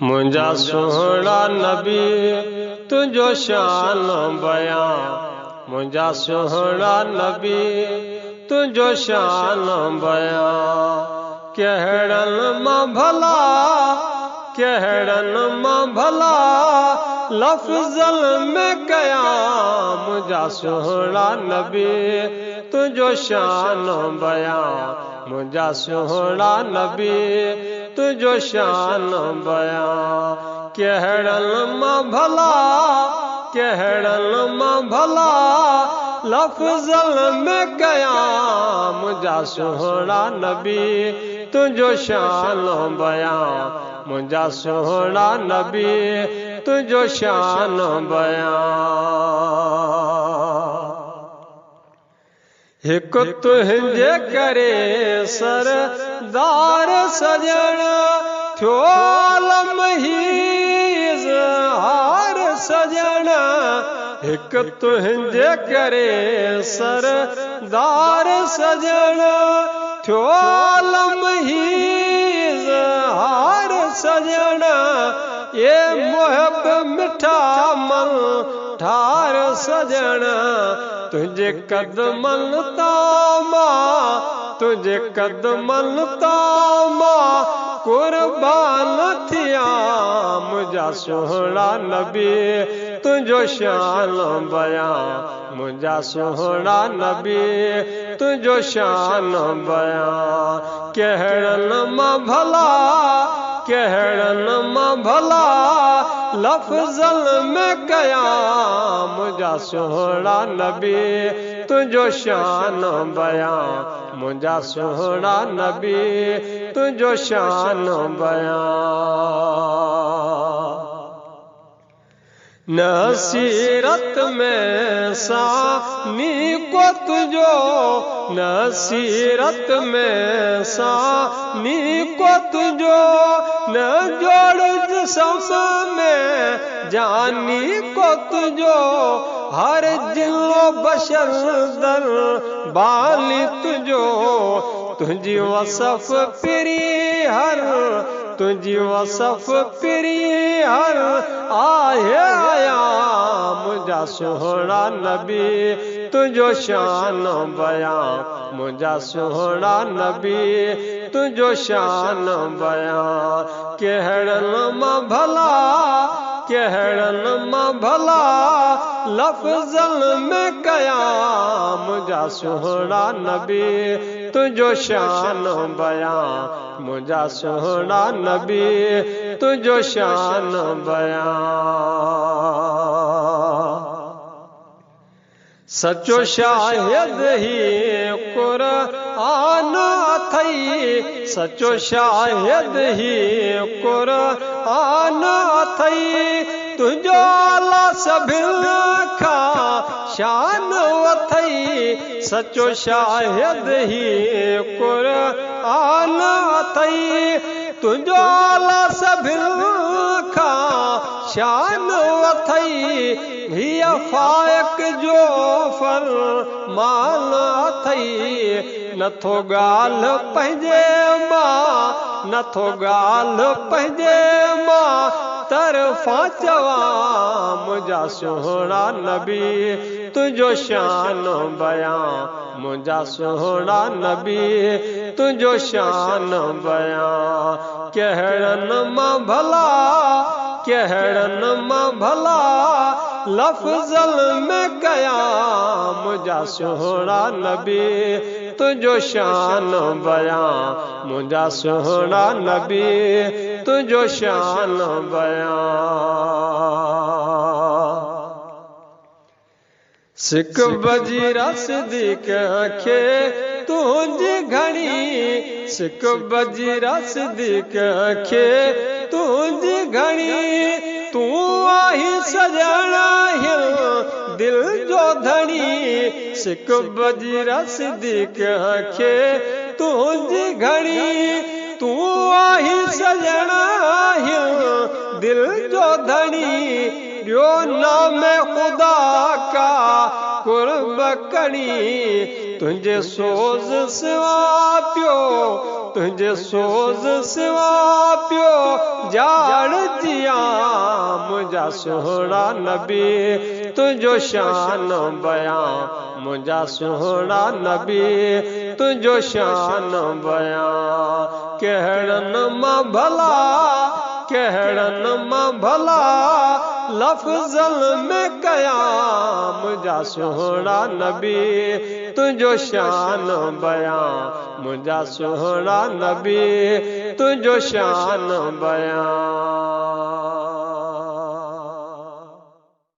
मुंहिंजा सुहिणा नबी तुंहिंजो शान बयां, मुंहिंजा सुहिणा नबी तुंहिंजो शान बयां। कहिड़नि मां भला, कहिड़नि मां भला लफ़्ज़नि में कयां, मुंहिंजा सुहिणा नबी तुंहिंजो शान बयां, मुंहिंजा सुहिणा नबी तुंहिंजो शान बयां। कहिड़नि मां भला, कहिड़नि मां भला लफ़्ज़नि में कयां, मुंहिंजा सुहिणा नबी तुंहिंजो शान बयां, मुंहिंजा सुहिणा नबी तुंहिंजो शान बयां। हिकु तुंहिंजे करे सरदार सजण थियो आलम ही इज़हार सजण। हिकु तुंहिंजे करे सरदार सजण थियो आलम ही इज़हार सजण। ये मुहब मिठा मन ठार सजण, तुझे कदमनि तां तुझे कदमनि तां कुर्बान थियां, मुंहिंजा सुहिणा नबी तुंहिंजो शान बयां, मुंहिंजा सुहिणा नबी तुंहिंजो शान बयां। कहिड़नि मां भला, कहिड़नि मां भला लफ़्ज़नि में कयां, मुंहिंजा सुहिणा नबी तुंहिंजो शान बयां, मुंहिंजा सुहिणा नबी तुंहिंजो शान बयां। न सीरत में सानी को तुझो, न सीरत में सानी को तुझो, न जोड़ जिस्म में जानी को तुझो। हर जिलो बशर दर बाली तुझो, तुझी वसफ पिरी हर, तुझी वसफ पिरी हर आहे आया, मुंहिंजा सुहिणा नबी तुंहिंजो शान बयां, मुंहिंजा सुहिणा नबी तुंहिंजो शान बयां। कहिड़नि मां भला, कहिड़नि मां भला लफ़्ज़नि में कयां, मुंहिंजा सुहिणा नबी तुंहिंजो शान बयां, मुंहिंजा सुहिणा नबी तुंहिंजो शान बयां। सचो शाहिद ही क़ुरआन अथई, सचो शाहिद ही क़ुरआन अथई, तुंहिंजो आला सभिनि खां शान अथई। सचो शाहिद ही क़ुरआन अथई, तुंहिंजो आला सभिनि खां शान अथई। हीअ फाइक जो फरमान अथई, नथो ॻाल्हि पंहिंजे मां, नथो ॻाल्हि पंहिंजे मां तरफ़ां चवां, मुंहिंजा सुहिणा नबी तुंहिंजो शान बयां, मुंहिंजा सुहिणा नबी तुंहिंजो शान बयां। कहिड़नि मां भला, कहिड़नि मां भला लफ़्ज़नि में कयां, मुंहिंजा सुहिणा नबी तुंहिंजो शान बयां, मुंहिंजा सुहिणा नबी तुंहिंजो शान बयां। सिक बजी रसदीक खे तुंहिंजी घणी, सिक बजी रसदीक खे तुंहिंजी घणी। तूं आहीं सजण दिल जो धणी, सिक बजी रसदीक खे तुंहिंजी घणी। तूं आहीं सजण दिल जो धणी, ॿियो नाम ख़ुदा का कुर्ब कणी। तुंहिंजे सोज़ सिवा पियो, तुंहिंजे सोज़ सिवा पियो जाड़ मुझा सोहणा नबी तुझो शान बयां मुझा सोहणा नबी तुझो शान बयां कहड़न मां भला कहड़न मां भला लफ्ज़ल में कयां मुझा सोहणा नबी तुझो शान बयां मुझा सोहणा नबी तुझो शान बयां।